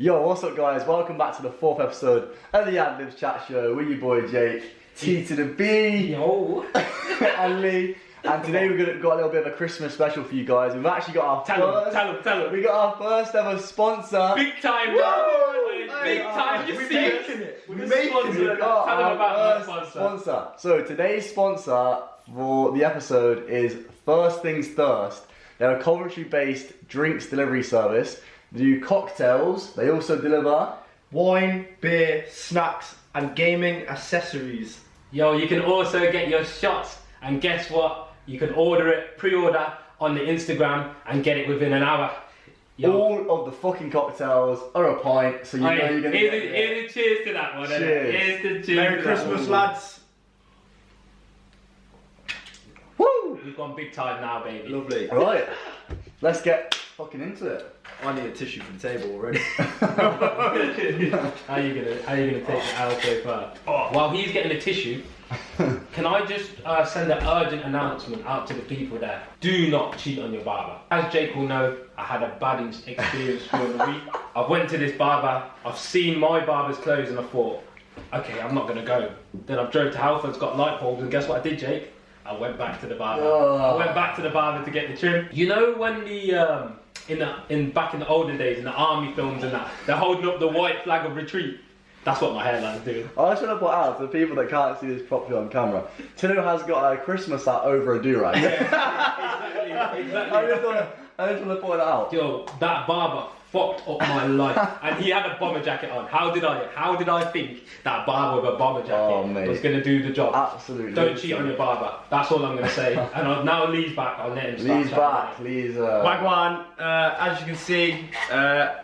Yo, what's up guys? Welcome back to the 4th episode of the Adlibs chat show with your boy Jake, T to the B, Yo. and Lee. And today we've got a little bit of a Christmas special for you guys. We've actually got our Tell him. We got our first ever sponsor. Big time, big time. You see it. We're making it. Tell them about the sponsor. So today's sponsor for the episode is First Things Thirst. They're a Coventry-based drinks delivery service. They do cocktails. They also deliver wine, beer, snacks, and gaming accessories. Yo, you can also get your shots, and guess what? You can order it, pre-order on the Instagram, and get it within an hour. Yo. All of the fucking cocktails are a pint, so you know you're gonna get it. Here's a cheers to that one. Cheers. Here's the cheers. Merry Christmas, lads. Woo! We've gone big time now, baby. Lovely. Right, let's get fucking into it. I need a tissue for the table already. How you gonna take it out so far? While he's getting a tissue, can I just send an urgent announcement out to the people there? Do not cheat on your barber. As Jake will know, I had a bad experience during the week. I went to this barber, I've seen my barber's clothes, and I thought, okay, I'm not gonna go. Then I drove to Halford's, got light bulbs, and guess what I did, Jake? I went back to the barber. I went back to the barber to get the trim. You know when the back in the olden days in the army films and that, they're holding up the white flag of retreat. That's what my hairline's doing. I just want to point out to the people that can't see this properly on camera, Tino has got a Christmas hat over a do-rag. Exactly. I just want to point that out. Yo, that barber fucked up my life, and he had a bomber jacket on. How did I think that barber with a bomber jacket was going to do the job? Absolutely. Don't cheat on your barber. That's all I'm going to say. And now Lee's back. I'll let him start. Lee's back. Lee's. Wagwan, as you can see,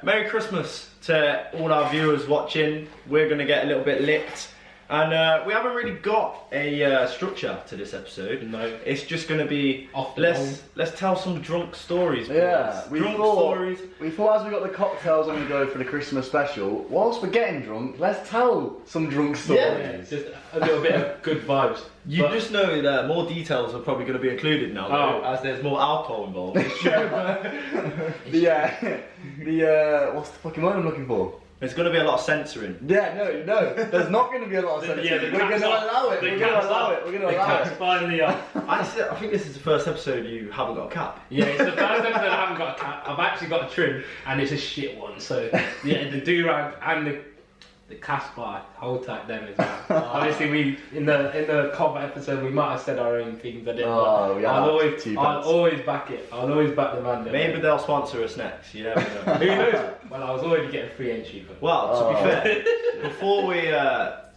Merry Christmas to all our viewers watching. We're going to get a little bit licked. And we haven't really got a structure to this episode. No. It's just going to be, let's tell some drunk stories, boys. Yeah, we thought as we got the cocktails on the go for the Christmas special, whilst we're getting drunk, let's tell some drunk stories. Yeah, just a little bit of good vibes. You just know that more details are probably going to be included now, though, as there's more alcohol involved. What's the fucking word I'm looking for? There's going to be a lot of censoring. Yeah, no, there's not going to be a lot of censoring. Yeah, we're going to allow it. We're going to allow it. We're going to allow it. Finally off. I think this is the first episode you haven't got a cap. Yeah, it's the first episode I haven't got a cap. I've actually got a trim, and it's a shit one. So yeah, the do-rag and the Casper, hold tight them as well. Obviously, we in the cover episode we might have said our own things. I didn't. I'll always back it. I'll always back the man. Maybe they'll sponsor us next. You never know. Who knows? Well, I was already getting free entry. But... Well, to be fair,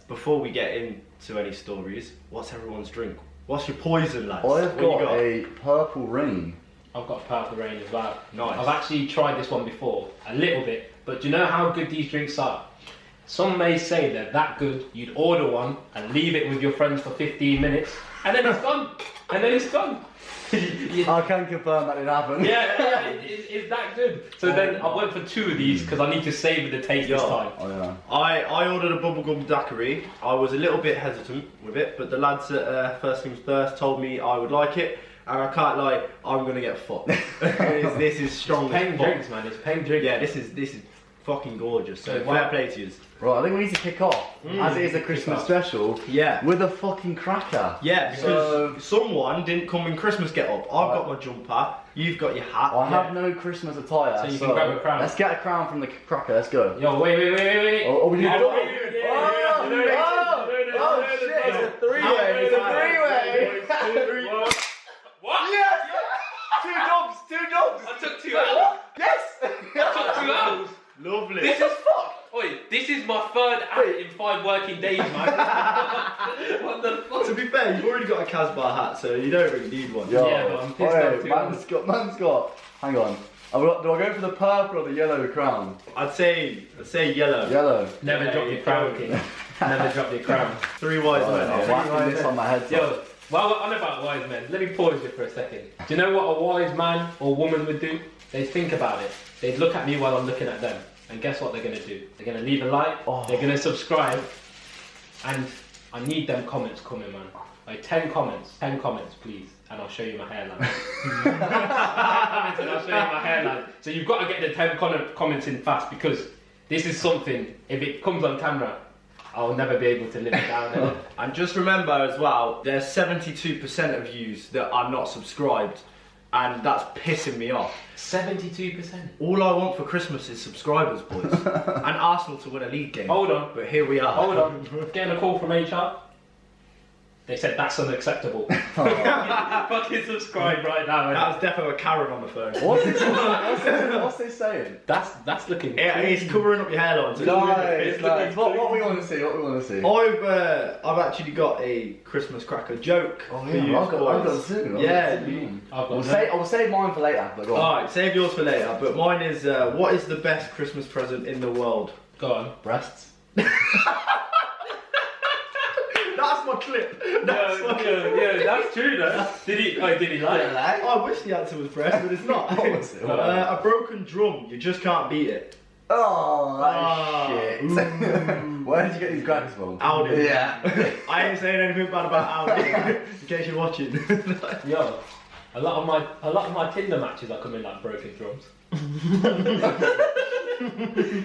before we get into any stories, what's everyone's drink? What's your poison, lads? I've got a purple rain. I've got purple rain as well. Nice. I've actually tried this one before, a little bit. But do you know how good these drinks are? Some may say they're that good, you'd order one and leave it with your friends for 15 minutes, and then it's gone. I can confirm that it happened. Yeah, it's that good. So then I went for 2 of these because I need to savour the taste this time. Oh yeah. I ordered a bubblegum daiquiri. I was a little bit hesitant with it, but the lads at First Things Thirst told me I would like it, and I can't lie, I'm gonna get fucked. This is strong. It's paying drinks, man. It's paying drinks. Yeah, this is fucking gorgeous. So fair play to you. Right, I think we need to kick off, as it is a Christmas special, with a fucking cracker. Yeah, because someone didn't come in Christmas get up. I've got my jumper, you've got your hat. I have no Christmas attire, so you can grab a crown. Let's get a crown from the cracker, let's go. Yo, wait. Oh, we need double. Oh shit, it's a three-way. What? Yes! 2 jobs! I took 2 hours. Yes! I took 2 hours. Lovely. This is fuck. Oi, this is my 3rd act in 5 working days, man. What the fuck? To be fair, you've already got a Casbah hat, so you don't really need one. Yo, yeah, but I'm pissed off too. Man's got. Hang on. Do I go for the purple or the yellow crown? I'd say yellow. Yellow. Never drop your crown, king. Never drop your crown. 3 wise men. I'm whacking this on my head. Yo, while we're on about wise men, let me pause you for a second. Do you know what a wise man or woman would do? They'd think about it. They'd look at me while I'm looking at them. And guess what they're going to do? They're going to leave a like, they're going to subscribe, and I need them comments coming, man. Like 10 comments, please, and I'll show you my hairline. 10 comments and I'll show you my hairline. So you've got to get the 10 comments in fast, because This is something, if it comes on camera, I'll never be able to live it down. And just remember as well, there's 72% of yous that are not subscribed, and that's pissing me off. 72%. All I want for Christmas is subscribers, boys, and Arsenal to win a league game. Hold on. But here we are. Hold on. Getting a call from HR. They said that's unacceptable. Fucking subscribe right now. That was definitely a Karen on the phone. What's they saying? That's looking. It's covering up your hairline. So Nice. What we want to see? What we want to see? I've actually got a Christmas cracker joke. Oh for yeah, you I've got two. Yeah. I'll save mine for later. But go on. Alright, save yours for later. But mine is, what is the best Christmas present in the world? Go on. Breasts. That's my clip. That's my clip. Yeah, that's true though. Did he like it? I wish the answer was breast, but it's not. What was it? A broken drum, you just can't beat it. Oh, that is shit. Where did you get these crackers from? Audi. Yeah. I ain't saying anything bad about Audi, in case you're watching. Yo, a lot of my Tinder matches are coming like broken drums.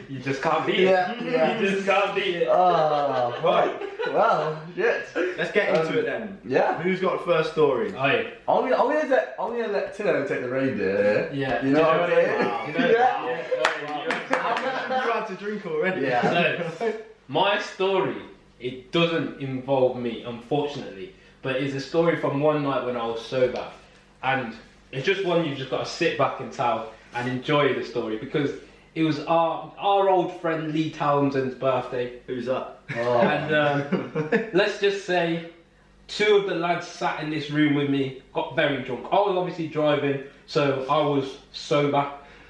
You just can't beat it. Yeah. You just can't beat it. Oh, Right, well, shit. let's get into it then. Yeah. Who's got the first story? Aye. I'm gonna let Tino take the reindeer. Yeah. You know what I mean? Wow. You know, Yeah. How much have you had to drink already? Yeah. So, my story, it doesn't involve me, unfortunately, but it's a story from one night when I was sober, and it's just one you've just got to sit back and tell and enjoy the story because it was our old friend Lee Townsend's birthday. Who's that? Oh. And let's just say 2 of the lads sat in this room with me, got very drunk. I was obviously driving, so I was sober,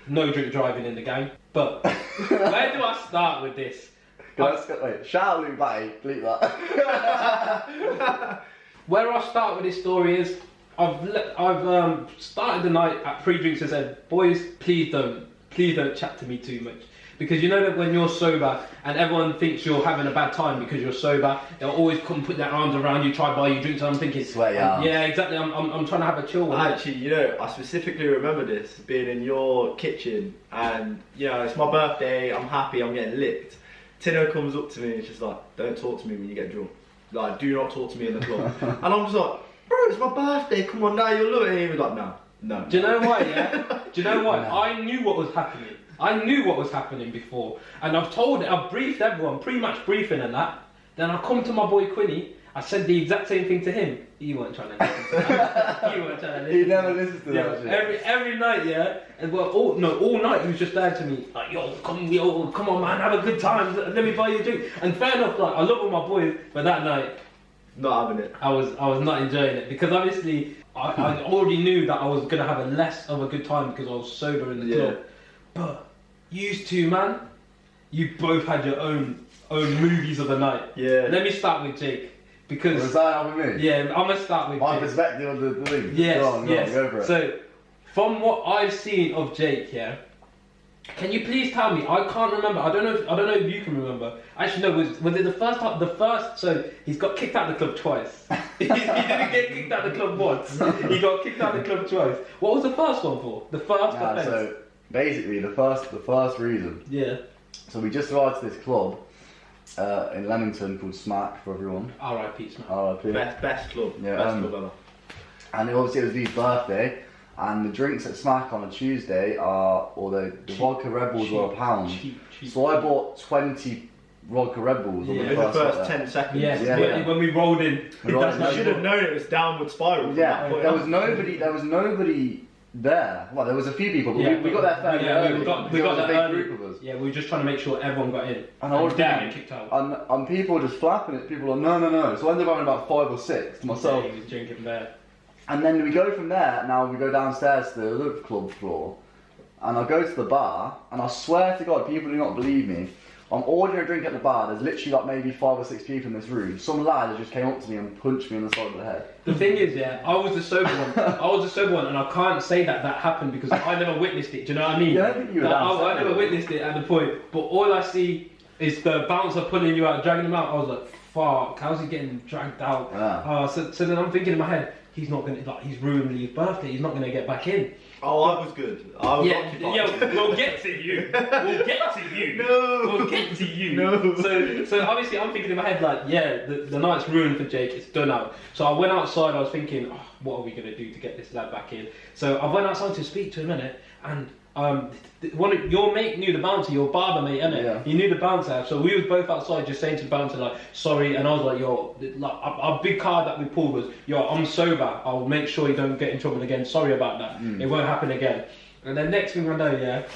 no drink driving in the game. But where do I start with this? Wait, shout out Luke Batty, bleep that. Where I start with this story is I've started the night at pre-drinks and said, boys, please don't chat to me too much. Because you know that when you're sober and everyone thinks you're having a bad time because you're sober, they'll always come put their arms around you, try to buy you drinks, and I'm thinking, Sweat your arms. yeah, exactly. I'm trying to have a chill one. Actually, you know, I specifically remember this being in your kitchen, and you know, it's my birthday. I'm happy. I'm getting licked. Tino comes up to me and it's just like, "Don't talk to me when you get drunk. Like, do not talk to me in the club." And I'm just like, "Bro, it's my birthday. Come on now, you're looking." And he was like, "No." Do you know why? Yeah. Do you know why? No. I knew what was happening. I knew what was happening before, and I've briefed everyone, pretty much briefing and that. Then I come to my boy Quinny. I said the exact same thing to him. He weren't trying to listen to that. He weren't trying to listen. He never listens to that shit. Every night, yeah. And well, all night he was just there to me, like, yo, come on, man, have a good time. Let me buy you a drink. And fair enough, like, I love all my boys, but that night, Not having it. I was not enjoying it because obviously I already knew that I was gonna have a less of a good time because I was sober in the club. But you two, man, you both had your own movies of the night. Yeah. Let me start with Jake because Was that with me? yeah, I'm gonna start with My Jake. perspective of the thing. Yes, Go on, yes. go for it. So, from what I've seen of Jake, yeah, can you please tell me? I can't remember. I don't know if you can remember. Actually, no. Was it the first time? So he's got kicked out of the club twice. he didn't get kicked out of the club once. He got kicked out of the club twice. What was the first one for? The first offence. So basically, the first reason. Yeah. So we just arrived to this club in Leamington called Smack for everyone. R.I.P. Smack. R.I.P. Best club. Yeah, Best club ever. And obviously it was Lee's birthday, and the drinks at Smack on a Tuesday are, the vodka Red Bulls were £1. Cheap. So I bought 20 vodka Red Bulls on Yeah. the In the first first night there. 10 seconds. Yes. Yeah. When we rolled in. We rolled in. You should have known it was downward spiral. from Yeah, that point there on. was nobody there. Well, there was a few people, but Yeah, we got there fairly early. we got There was there a big early. group of us. Yeah, we were just trying to make sure everyone got in. And I was didn't down. get kicked out. And people were just flapping it. People were like, no. So I ended up having about 5 or 6 to myself. Yeah, he was drinking there. And then we go from there, now we go downstairs to the other club floor, and I go to the bar, and I swear to God, people do not believe me. I'm ordering a drink at the bar, there's literally like maybe 5 or 6 people in this room. Some lad just came up to me and punched me on the side of the head. The thing is, yeah, I was the sober one. And I can't say that happened because I never witnessed it. Do you know what I mean? Yeah, I think you were downstairs. I never witnessed it at the point. But all I see is the bouncer pulling you out, dragging him out. I was like, fuck, how's he getting dragged out? Yeah. So then I'm thinking in my head, he's not gonna, like, he's ruined Lee's birthday. He's not gonna get back in. Oh, I was good. I was occupied. Yeah, we'll get to you. We'll get to you. No. We'll get to you. No. So obviously I'm thinking in my head like, yeah, the night's ruined for Jake. It's done out. So I went outside. I was thinking, oh, what are we gonna do to get this lad back in? So I went outside to speak to him, innit? And your mate knew the bouncer, your barber mate, innit? Yeah. He knew the bouncer. So we was both outside just saying to the bouncer like, sorry. And I was like, yo, like our big card that we pulled was, yo, I'm sober. I'll make sure you don't get in trouble again. Sorry about that. It won't happen again. And then next thing I know, yeah,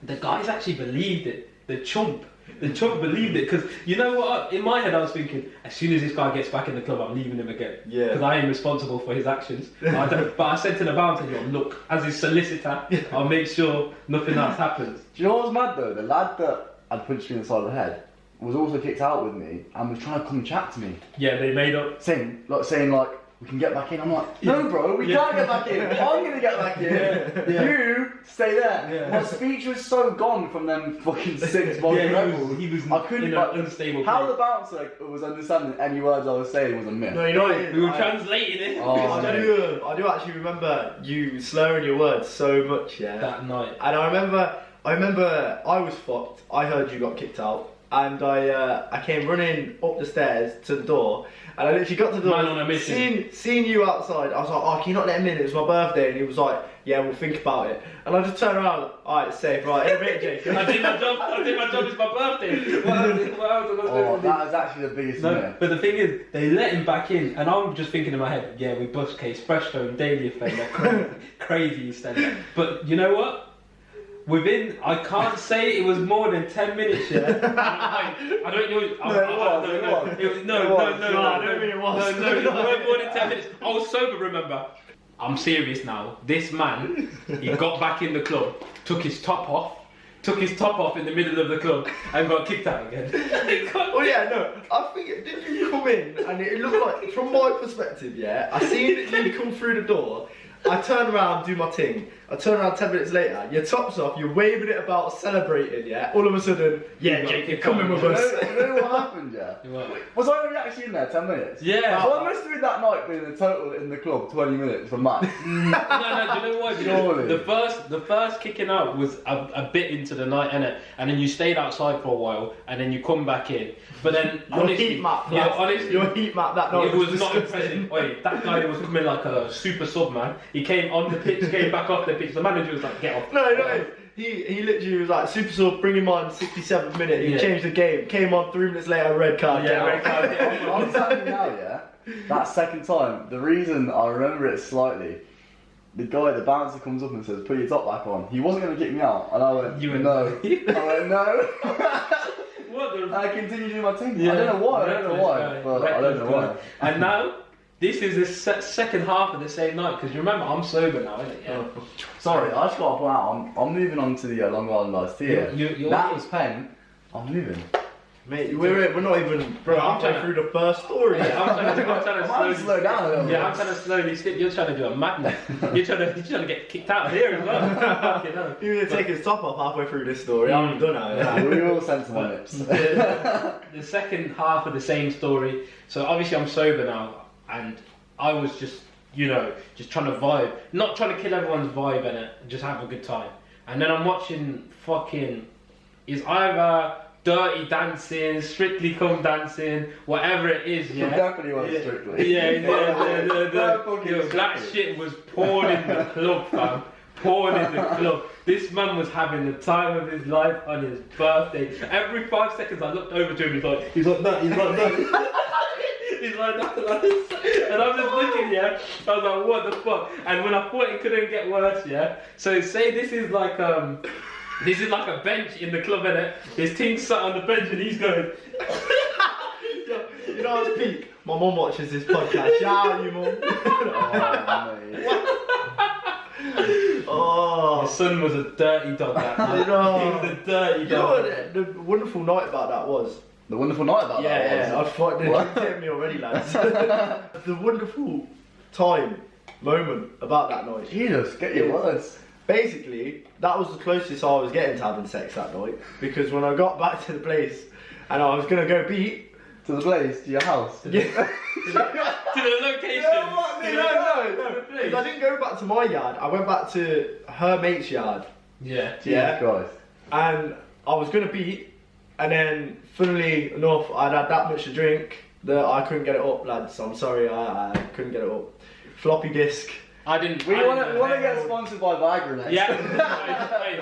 the guys actually believed it. The chump believed it, because you know what? In my head, I was thinking, as soon as this guy gets back in the club, I'm leaving him again. Yeah. Because I ain't responsible for his actions. But I said to the bouncer, yo, look, as his solicitor, I'll make sure nothing else happens. Do you know what was mad though? The lad that had punched me in the side of the head was also kicked out with me and was trying to come chat to me. Yeah, they made up. Saying like, we can get back in. I'm like, no bro, we can't get back in. I'm gonna get back in. You stay there. My speech was so gone from them fucking 6 months. He was I couldn't in an unstable how place. the bouncer was understanding any words I was saying was a myth. No, you know what it is? We were translating it. Oh, I do actually remember you slurring your words so much, yeah. That night. And I remember I was fucked. I heard you got kicked out, and I came running up the stairs to the door, and I literally got to the door. Man on a mission. Seen you outside. I was like, oh, can you not let him in? It was my birthday, and he was like, yeah, we'll think about it. And I just turned around. All right, safe, right. In a minute, Jake. I did my job. It's my birthday. What else? Oh, that is actually the biggest myth. But the thing is, they let him back in, and I'm just thinking in my head, yeah, we bust case, fresh stone, daily offender, crazy standard. But you know what? I can't say it was more than 10 minutes, yeah. I don't know. It was no. I don't mean it was. No, it wasn't more than 10 minutes. I was sober, remember. I'm serious now. This man, he got back in the club, took his top off in the middle of the club, and got kicked out again. Oh yeah, no. I think did you come in and it looked like, from my perspective, yeah, I seen you come through the door. I turn around, do my thing. I turn around 10 minutes later, your top's off, you're waving it about, celebrating, yeah? All of a sudden, yeah, Jake, you're coming with us. You know what happened, yeah? Was I only actually in there 10 minutes? Yeah. So I must have been that night being the total in the club 20 minutes for max. No, do you know what? Surely. The first kicking out was a bit into the night, innit? And then you stayed outside for a while, and then you come back in. But then, honestly, heat map, your heat map that night it was not impressive. Wait, that guy was coming like a super sub, man. He came on the pitch, came back off the pitch. The manager was like, get off. No. He literally was like, super sub, bring him on, 67th minute. He changed the game. Came on 3 minutes later, red card. Yeah, red card. I'm telling you now, yeah, that second time, the reason I remember it slightly, the bouncer comes up and says, put your top back on. He wasn't going to kick me out. And I went, no. I went, no. I continued doing my thing. I don't know why, but I don't know why. And now, this is the second half of the same night, because you remember, I'm sober now, innit? Yeah. Sorry, I just got to point out, I'm moving on to the Long Island iced tea. That was pen. I'm moving. Mate, we're not even. Bro, I'm trying through the first story. I'm trying to slow down a little bit. Yeah, I'm trying to slowly skip. You're trying to do a madness. You're trying to get kicked out of here as well. You're going to take his top off halfway through this story. I'm done now. Yeah, we all censor my lips. The second half of the same story. So obviously I'm sober now, and I was just trying to vibe, not trying to kill everyone's vibe in it, just have a good time. And then I'm watching is either Dirty Dancing, Strictly Come Dancing, whatever it is, yeah. Definitely was Strictly. That shit was poured in the club, fam. Poured in the club. This man was having the time of his life on his birthday. Every 5 seconds I looked over to him, he's like that. He's like that, like this. And I'm just looking, yeah. I was like, what the fuck? And when I thought it couldn't get worse, yeah. So say this is like a bench in the club, innit? His team sat on the bench and he's going. You know what's peak? My mum watches this podcast. Shout out, you mum. Oh, his son was a dirty dog. That night. He was a dirty dog. You know what the wonderful night about that was? The wonderful night about that was? I thought they're getting me already, lads. The wonderful moment about that night. Jesus, get your words. Basically, that was the closest I was getting to having sex that night, because when I got back to the place and I was going to go beat, To the place, to your house. To the location. No, because I didn't go back to my yard. I went back to her mate's yard. Yeah. Jesus Christ. And I was gonna beat, and then funnily enough, I'd had that much to drink that I couldn't get it up, lads. I'm sorry, I couldn't get it up. Floppy disk. I didn't. We want to get sponsored by Viagra next. Yeah.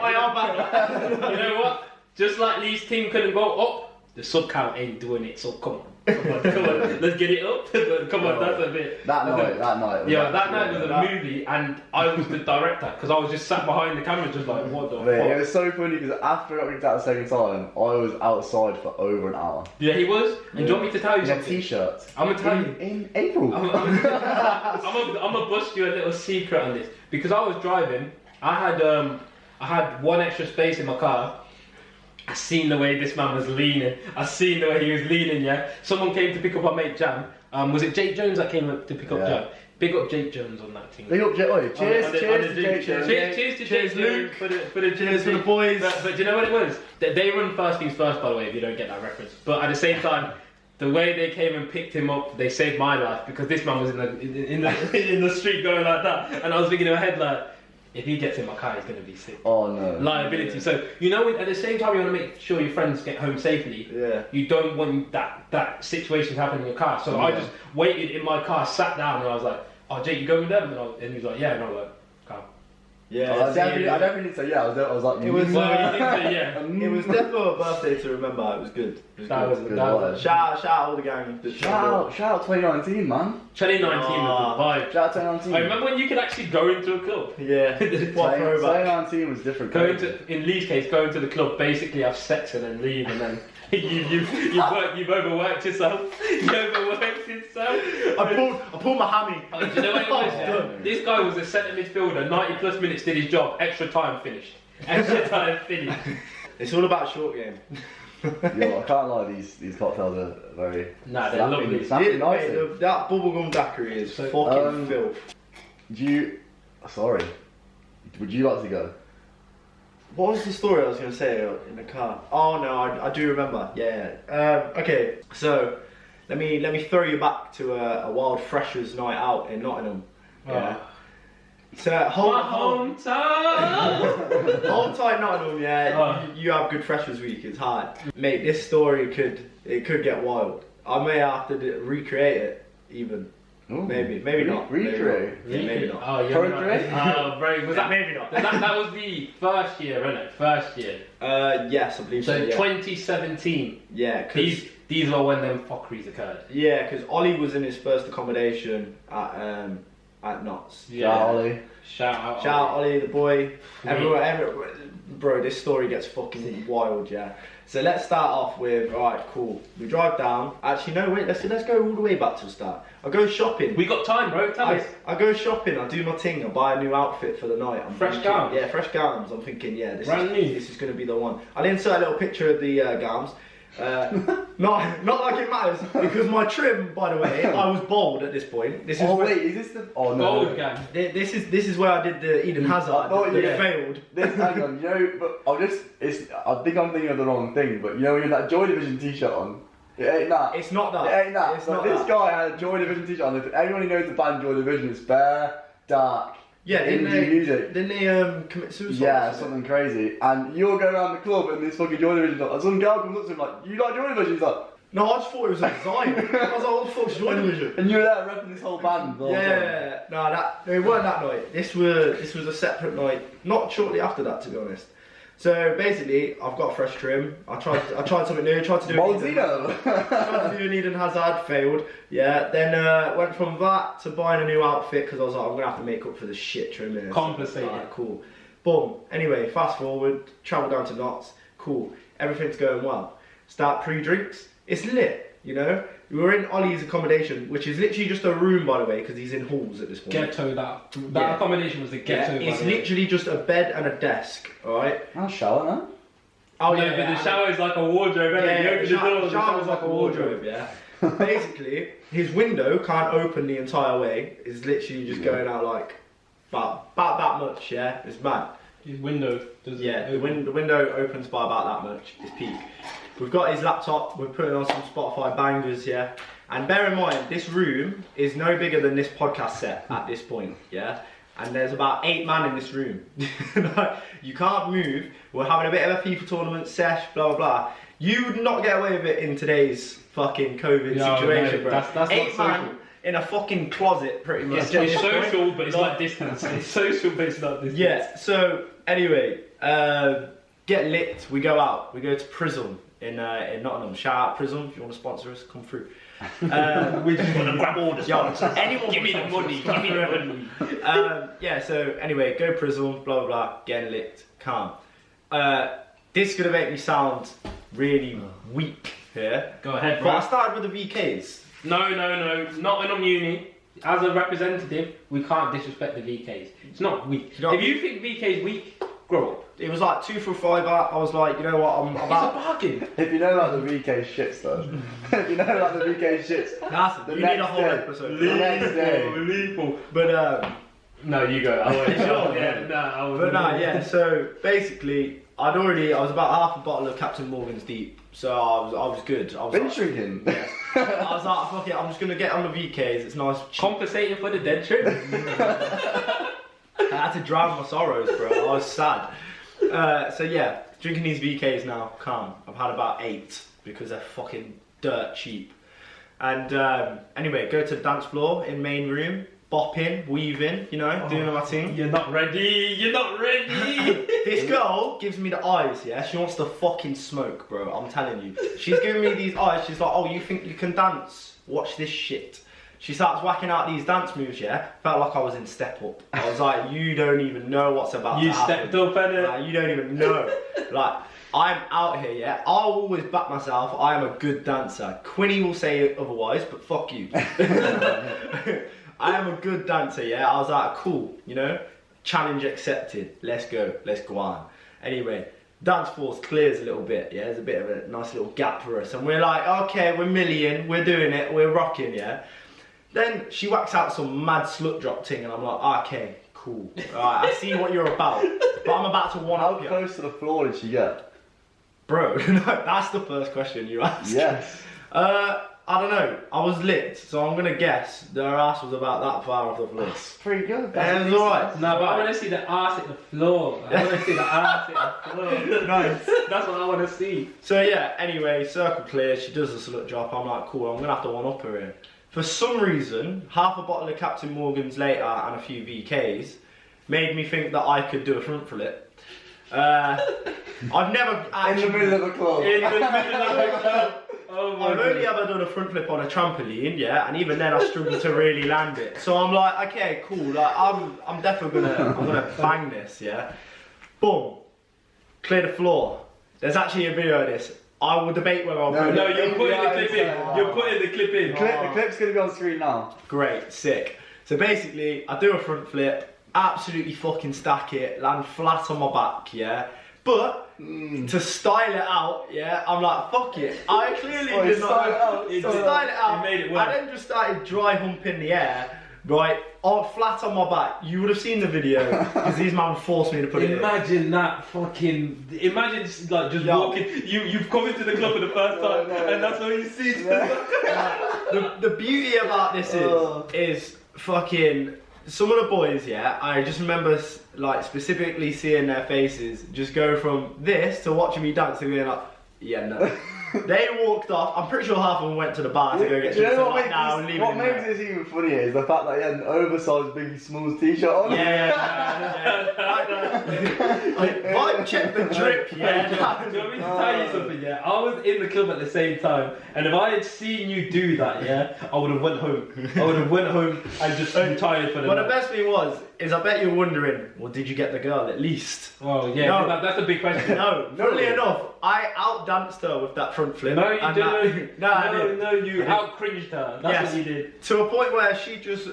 I am back. You know what? Just like Lee's team couldn't go up, the sub count ain't doing it. So come on. Come on, let's get it up. Come on, that's a bit. That night. Yeah, that night was a movie, and I was the director because I was just sat behind the camera, just like, what the fuck? It was so funny because after I got kicked out the second time, I was outside for over an hour. Yeah, he was. And do you want me to tell you He had something? t-shirts. I'm gonna tell you. In April. I'm gonna bust you a little secret on this because I was driving. I had one extra space in my car. I seen the way this man was leaning. I seen the way he was leaning. Yeah. Someone came to pick up our mate Jam. Was it Jake Jones that came up to pick up Jam? Big up Jake Jones on that thing. Big up Jake. Oi, cheers to Jake Jones. Cheers to Jake Luke. for the Cheers for the boys. But do you know what it was? They run first things first, by the way. If you don't get that reference. But at the same time, the way they came and picked him up, they saved my life because this man was in the street going like that, and I was thinking in my head like, if he gets in my car, he's going to be sick. Oh no. Liability. So, you know, at the same time, you want to make sure your friends get home safely. Yeah. You don't want that situation to happen in your car. So I just waited in my car, sat down, and I was like, oh, Jake, you going with them? And he was like, yeah. And I was like, calm. Yeah. I definitely didn't say yeah. I was like, It was. Well, you didn't say yeah. It was definitely a birthday to remember. It was good. It was That good. was good that one. was Shout out all the gang. Shout out 2019, man. 2019 was the vibe. Shout out 2019. I remember when you could actually go into a club. Yeah. What throwback. 2019 was different. In Lee's case, going to the club, basically have sex and then leave, and then you've overworked yourself. You overworked yourself. I pulled my hammy. Oh, do you know what it was? Yeah? This guy was a centre midfielder. 90 plus minutes did his job. Extra time finished. Extra time finished. It's all about short game. Yo, I can't lie. These cocktails are very. Nah, they're lovely. Snapping nicely. That bubblegum daiquiri is fucking filth. Do you? Sorry. Would you like to go? What was the story I was going to say in the car? Oh no, I do remember. Yeah. Okay, so let me throw you back to a wild freshers night out in Nottingham. Yeah. So hold tight, Nottingham. Yeah, you have good freshers week. It's hard, mate. This story could get wild. I may have to recreate it even. Ooh. Maybe not. Recreate. Maybe not. Oh, yeah. Oh, very. Was that maybe not. That was the first year, wasn't it? First year. Yes, I believe so. So Yeah. 2017. Yeah, these are when them fuckeries occurred. Yeah, because Ollie was in his first accommodation at Knots. Yeah. Shout out, Ollie. Shout out Ollie, the boy. Everyone, bro, this story gets fucking wild, yeah. So let's start off with, alright, cool. We drive down. Actually, no, wait, let's go all the way back to the start. I go shopping. We got time, bro. Tell us. I go shopping. I do my thing. I buy a new outfit for the night. Fresh gowns? Yeah, fresh gowns. I'm thinking, yeah, this is going to be the one. I'll insert a little picture of the gowns. Not like it matters because my trim, by the way, I was bold at this point. Is this the? Oh no. Bold gang. This is where I did the Eden Hazard. That failed. Hang on, you know, but I think I'm thinking of the wrong thing. But you know, when you have that Joy Division t-shirt on, it ain't that. It's not that. It ain't that. It's So not this that. guy had a Joy Division t-shirt on. If anyone who knows the band Joy Division, it's bare, dark. Yeah, indie music. Didn't they commit suicide? Yeah, something crazy. And you're going around the club and this fucking Joy Division's on. And some girl comes up to him like, you like Joy Division? He's like, no, I just thought it was a design. I was like, what the fuck's Joy Division? and you were there repping this whole band. Yeah, no, it weren't that night. This was a separate night. Not shortly after that, to be honest. So basically, I've got a fresh trim. I tried something new. Tried to do an Eden Hazard, failed. Yeah. Then went from that to buying a new outfit because I was like, I'm gonna have to make up for the shit trim here. Compensate. Alright, cool. Boom. Anyway, fast forward. Travel down to Knots. Cool. Everything's going well. Start pre-drinks. It's lit. You know. We were in Ollie's accommodation, which is literally just a room, by the way, because he's in halls at this point. Ghetto. That accommodation was the ghetto. Yeah, it's literally just a bed and a desk. All right. I'll shower now. Oh no, but the shower is like a wardrobe. The shower is like a wardrobe. Yeah. Basically, his window can't open the entire way. It's literally just going out like about that much. Yeah, it's mad. His window doesn't. Yeah, the window opens by about that much. It's peak. We've got his laptop, we're putting on some Spotify bangers, yeah? And bear in mind, this room is no bigger than this podcast set at this point, yeah? And there's about 8 man in this room. You can't move. We're having a bit of a FIFA tournament sesh, blah, blah, blah. You would not get away with it in today's fucking COVID situation, bro. That's 8 man in a fucking closet, pretty much. It's social, but it's not distance. It's social, but it's not distance. Yeah, so anyway, get lit. We go out. We go to Prism in Nottingham. Shout out Prism if you want to sponsor us, come through. We just want to grab orders. Anyone give me the money. Give me the money. Yeah. So anyway, go Prism. Blah blah blah. Getting lit. Calm. This is gonna make me sound really weak here. Go ahead, But bro. I started with the VKs. No. Nottingham Uni. As a representative, we can't disrespect the VKs. It's not weak. You know- If you think VK's weak, grow up. It was like 2 for a fiver. I was like, you know what? I'm It's a about. bargain. If you know like the VK shits though, if you know like the VK shits, That's The you need a next whole day. episode. The next day. Lethal. But No, you go. I won't. Sure, Yeah. Nah, I won't. But no, yeah. So basically, I was about half a bottle of Captain Morgan's deep, so I was good. I was binge like, drinking. I was like, fuck it, I'm just gonna get on the VKs. It's nice. Cheap. Compensating for the dead trip. I had to drown my sorrows, bro. I was sad. So yeah, drinking these VKs now. Calm. I've had about 8 because they're fucking dirt cheap. And anyway, go to the dance floor in main room. Bopping, weaving, you know, doing my thing. You're not ready. You're not ready. This girl gives me the eyes, yeah? She wants to fucking smoke, bro. I'm telling you. She's giving me these eyes. She's like, oh, you think you can dance? Watch this shit. She starts whacking out these dance moves, yeah? Felt like I was in Step Up. I was like, you don't even know what's about You to happen. stepped up, innit? Like, you don't even know. Like, I'm out here, yeah? I'll always back myself. I am a good dancer. Quinny will say otherwise, but fuck you. I am a good dancer, yeah? I was like, cool, you know? Challenge accepted. Let's go on. Anyway, dance floor clears a little bit, yeah? There's a bit of a nice little gap for us. And we're like, okay, we're million, we're doing it, we're rocking, yeah? Then she whacks out some mad slut drop thing, and I'm like, okay, cool. Alright, I see what you're about. But I'm about to How one-up you. close to the floor did she get? Bro, no, that's the first question you asked. Yes. I don't know. I was lit, so I'm gonna guess that her ass was about that far off the floor. That's pretty good. And it's alright. No, but I want to see the ass hit the floor. I want to see the ass hit the floor. Nice. That's what I want to see. So yeah, anyway, circle clear, she does the slut drop, I'm like, cool, I'm gonna have to one up her here. For some reason, half a bottle of Captain Morgan's later and a few VKs made me think that I could do a front flip. I've never actually... In the middle of a club. In the middle of the club. Oh my I've only ever done a front flip on a trampoline, yeah, and even then I struggled to really land it. So I'm like, okay, cool, like I'm definitely gonna bang this, yeah. Boom, clear the floor. There's actually a video of this. I will debate whether I'll put it. No, you're putting the clip in. You're putting the clip in. The clip's gonna be on screen now. Great, sick. So basically, I do a front flip, absolutely fucking stack it, land flat on my back, yeah. But to style it out, yeah, I'm like, fuck it. I clearly did not style it out. You made it work. I then just started dry humping the air, right, flat on my back. You would have seen the video because these man forced me to put it in. Imagine that fucking. Imagine like just walking. You've come into the club for the first time, and that's all you see. The beauty about this is fucking some of the boys, yeah, I just remember like specifically seeing their faces just go from this to watching me dance and being like, yeah, no. They walked off. I'm pretty sure half of them went to the bar to go get You drinks. know I'm like, nah, I'm what leaving makes it this even funnier is the fact that he had an oversized Biggie Smalls t-shirt on. Vibe check the drip, yeah. Do you want me to tell you something? Yeah, I was in the club at the same time, and if I had seen you do that, yeah, I would have went home. I would have went home and just retired for the But night. the best thing is, I bet you're wondering, well, did you get the girl at least? Oh yeah, No. that's a big question. No, funnily enough, I outdanced her with that front flip. No, you and didn't. No, I didn't. No, you out cringed her. That's what you did. To a point where she just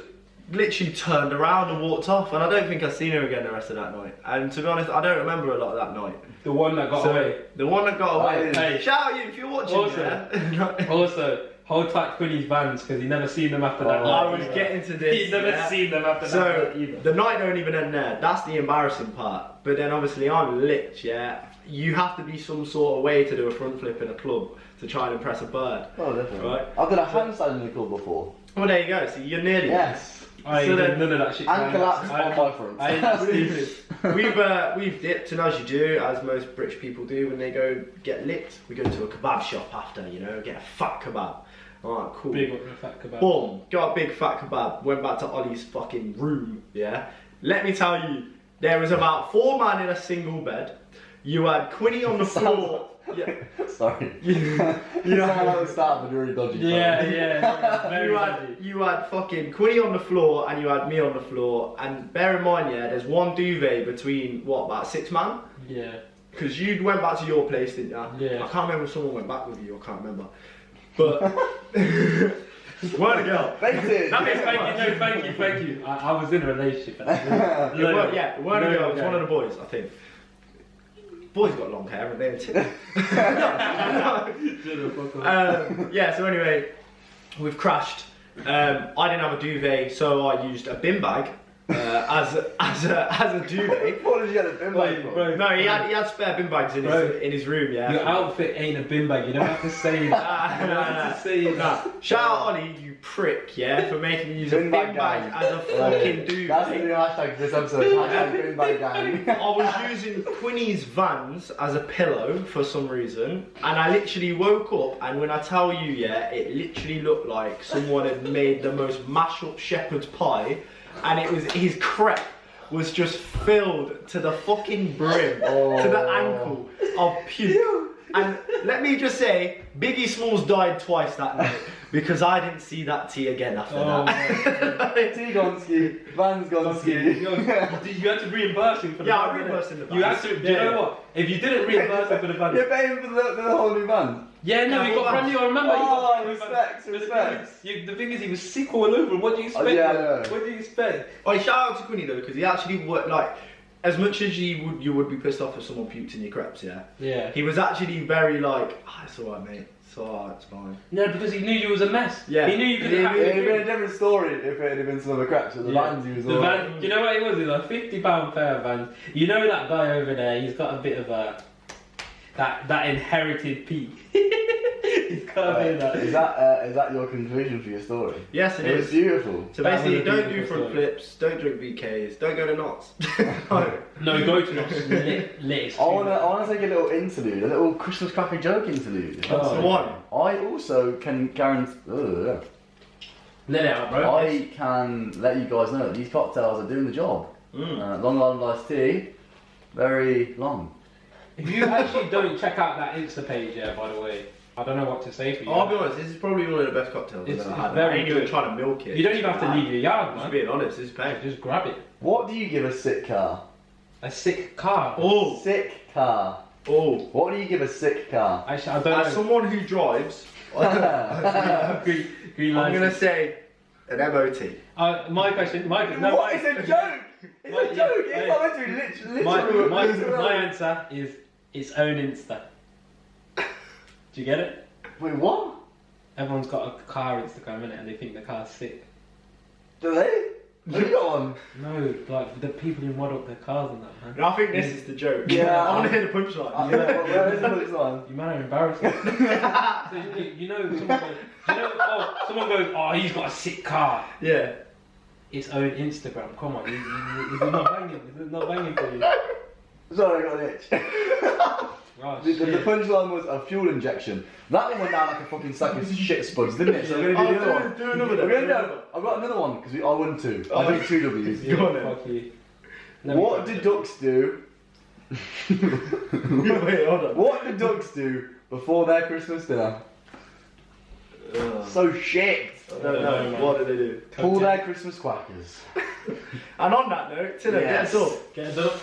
literally turned around and walked off, and I don't think I've seen her again the rest of that night. And to be honest, I don't remember a lot of that night. The one that got away. The one that got away. Hey. Shout out you if you're watching. Also, hold tight Quinny's vans because he never seen them after that. I was getting to this. He's never seen them after that So either. the night don't even end there. That's the embarrassing part. But then obviously I'm lit, yeah. you have to be some sort of way to do a front flip in a club to try and impress a bird. Oh, definitely. Right. I've done a handstand in the club before. Well, there you go. So you're nearly Yes. I So did then- none of that shit. And collapsed on my front. I ain't stupid. We've dipped, and as you do, as most British people do when they go get licked, we go to a kebab shop after, you know, get a fat kebab. Alright, cool. Big up the fat kebab. Boom, got a big fat kebab, went back to Ollie's fucking room, yeah? Let me tell you, there was about 4 men in a single bed. You had Quinny on the floor. Yeah. Sorry. You know how the start of a really dodgy Yeah, very dodgy. You had fucking Quinny on the floor and you had me on the floor. And bear in mind, yeah, there's one duvet between, what, about 6 man? Yeah. Because you went back to your place, didn't you? Yeah. I can't remember if someone went back with you, I can't remember. But, word a girl. Baited. That makes Thank you. I was in a relationship. Word a girl, it's one of the boys, I think. Boys got long hair, haven't they? Yeah, so anyway, we've crashed. I didn't have a duvet, so I used a bin bag as a duvet. What did you get a bin bag for? Bro, No, he had spare bin bags in his room, yeah. Your outfit ain't a bin bag, you don't have to say that. You don't have to say that. Shout out Ollie, you prick, yeah, for making me use a bin bag as a fucking duvet. That's the new hashtag for this episode. Hashtag bin bag gang. I was using Quinny's Vans as a pillow for some reason, and I literally woke up, and when I tell you, yeah, it literally looked like someone had made the most mashed up shepherd's pie, and it was his crepe was just filled to the fucking brim, to the ankle of puke. And let me just say, Biggie Smalls died twice that night because I didn't see that tea again after that. Tea gone ski, Van's gone ski. You had to reimburse him for the Yeah, van, I reimbursed him the van. You had to, do you know what? If you didn't reimburse him for the van. You're paying for the whole new van. Yeah, no, he got brand new. I remember. He got brand new respect, van. respect. The thing is, he was sick all over. What do you expect? Yeah. What do you expect? Oh, shout out to Quinny though, because he actually worked like, as much as you would be pissed off if someone puked in your crepes, yeah. Yeah. He was actually very like, it's alright, mate. It's alright, it's fine. No, because he knew you was a mess. Yeah. He knew you could It'd have been a different story if it had been some of the craps. The vans he was The all. van, you know what it was? It was a £50 pair of vans. You know that guy over there? He's got a bit of a that inherited peak. He's got a bit of that. Is that your conclusion for your story? Yes, it It was is. beautiful. So That was basically, a don't do beautiful front story. flips, don't drink VKs, don't go to knots. No, go to lit. I wanna take a little interlude, a little Christmas cracker joke interlude. Oh. So what? I also can guarantee. Let it out, bro. I can let you guys know that these cocktails are doing the job. Long Island iced tea, very long. If you actually don't check out that Insta page, yeah, by the way, I don't know what to say for you. I'll be honest, this is probably one of the best cocktails It's- I've ever it's had. very I ain't even good. trying to milk it. You don't even have to leave your yard, Just man. being honest, this is pain. Just grab it. What do you give a sick car? A sick car. Oh, Sick car. oh. What do you give a sick car? Actually, I don't As know. someone who drives, Green I'm gonna lights. say an MOT. My question. No, What? It's a joke! It's My- a joke! yeah, It's yeah. not meant to be literally. my answer is its own Insta. Do you get it? Wait, what? Everyone's got a car Instagram in it, and they think the car's sick. Do they? Have you got one? No, like the people who mod up their cars and that, man. And I think this is the joke. Yeah. I want to hear the punchline. Where is the next one? You man are embarrassing. So you know, someone goes, oh, he's got a sick car. Yeah. Its own Instagram. Come on, is it not banging? Is it not banging for you? Sorry, I got an itch. Oh, The shit. punchline was a fuel injection. That one went down like a fucking sack of shit spuds, didn't it? So we're gonna do the other one. Do another We're then. gonna do. I've got another one because I won two. I did two W's. Yeah, Go on then. fuck you. Let me What try. did ducks do? Wait, hold on. What did ducks do before their Christmas dinner? So shit. I don't know. What did they do? Pull their Christmas quackers. And on that note, Tino, Yes. get us up. Get it up.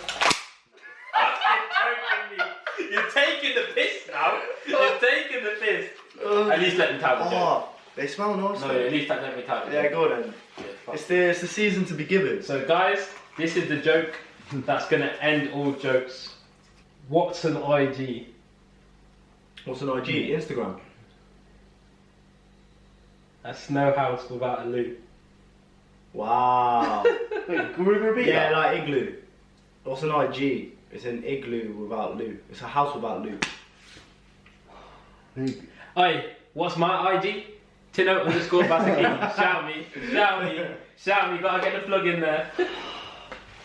You're taking the piss now. You're taking the piss. At least let me tell the joke. Oh, they smell nice. No, though. at least let me tell the Yeah, joke. go then. Yeah, fuck. It's the season to be given. So guys, this is the joke that's gonna end all jokes. What's an IG? What's an IG? Instagram. A snow house without a loo. Wow. Wait, can we repeat Yeah, that? like igloo. What's an IG? It's an igloo without loo. It's a house without loo. Hey, what's my IG? Tino_Basakini. Shout me. Gotta get the plug in there.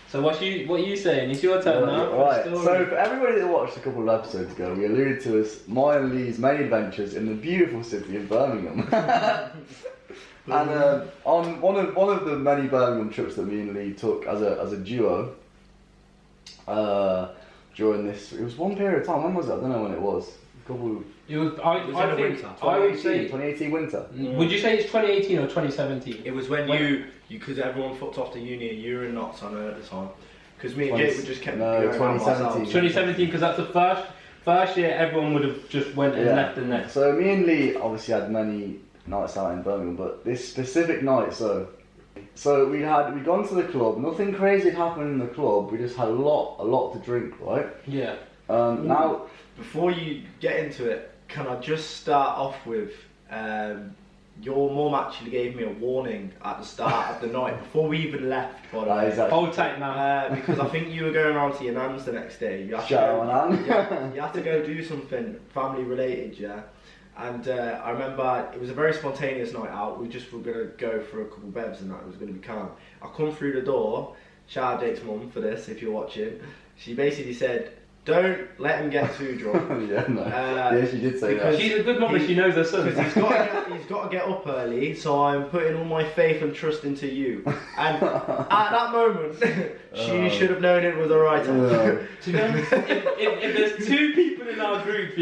So what are you saying? It's your turn now. Right. So for everybody that watched a couple of episodes ago, we alluded to my and Lee's main adventures in the beautiful city of Birmingham. And on one of the many Birmingham trips that me and Lee took as a duo, during this, it was one period of time. When was it? I don't know when it was. It was. I think. I would say 2018 winter. Would you say it's 2018 or 2017? It was when you because everyone fucked off to uni and you were in knots, I know at the time. Because me and Jake would just kept going around 2017. 2017, because that's the first year everyone would have just went and left the net. So me and Lee obviously had many nights out in Birmingham, but this specific night, so we'd gone to the club. Nothing crazy had happened in the club. We just had a lot to drink, right? Yeah. Now, before you get into it, can I just start off with your mum actually gave me a warning at the start of the night before we even left. By the way, Exactly. Hold tight now. because I think you were going around to your nan's the next day. You had you had to go do something family related, yeah. And I remember it was a very spontaneous night out. We just were gonna go for a couple of bevs and that. It was gonna be calm. I come through the door. Shout out Jake's mum for this if you're watching. She basically said, "Don't let him get too drunk." Yeah, no. Yeah, she did say that. She's a good mum, but she knows her son. Because he's got to get up early, so I'm putting all my faith and trust into you. And at that moment, she should have known it was the right time. Do you know, if there's two people in our group,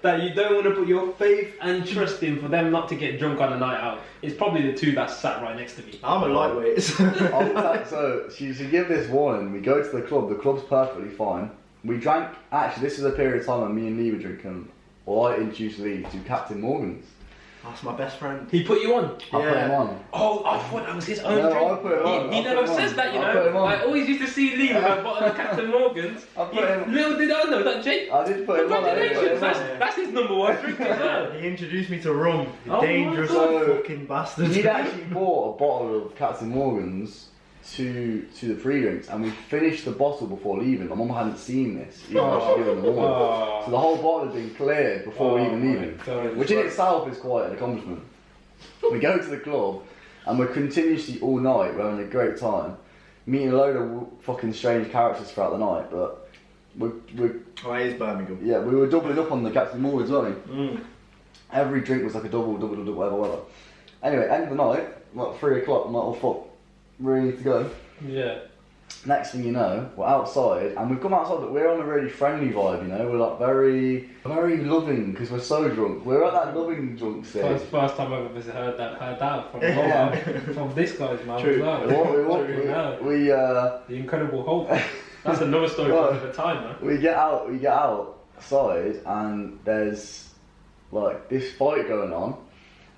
that you don't want to put your faith and trust in for them not to get drunk on a night out, it's probably the two that sat right next to me. I'm a lightweight. So she should give this warning. We go to the club. The club's perfectly fine. We drank, actually this is a period of time when me and Lee were drinking, or I introduced Lee to Captain Morgan's. That's my best friend. He put you on? I put him on. Oh, I thought that was his own No, drink. I put him on. He never says that, you know. I always used to see Lee with a bottle of Captain Morgan's. Little did I know that Jake. I did put him on. Congratulations, that's his number one drink as well. He introduced me to rum. Oh Dangerous fucking bastard. He'd actually bought a bottle of Captain Morgan's to the pre-drinks, and we finished the bottle before leaving. My mum hadn't seen this, even though she'd given the warning. So the whole bottle had been cleared before we even leaving, which in itself is quite an accomplishment. We go to the club, and we're continuously all night, we're having a great time, meeting a load of fucking strange characters throughout the night, but it is Birmingham. Yeah, we were doubling up on the Captain Morgan's, weren't we? Mm. Every drink was like a double, whatever. Anyway, end of the night, like 3 o'clock, I'm like, oh fuck, ready to go. Yeah. Next thing you know, we're outside, and we've come outside, but we're on a really friendly vibe, you know. We're like very loving because we're so drunk. We're at that loving drunk stage. First time I've ever heard that from this guy's mouth as well. The Incredible Hulk. That's another story for another time, man. We get outside, and there's like this fight going on,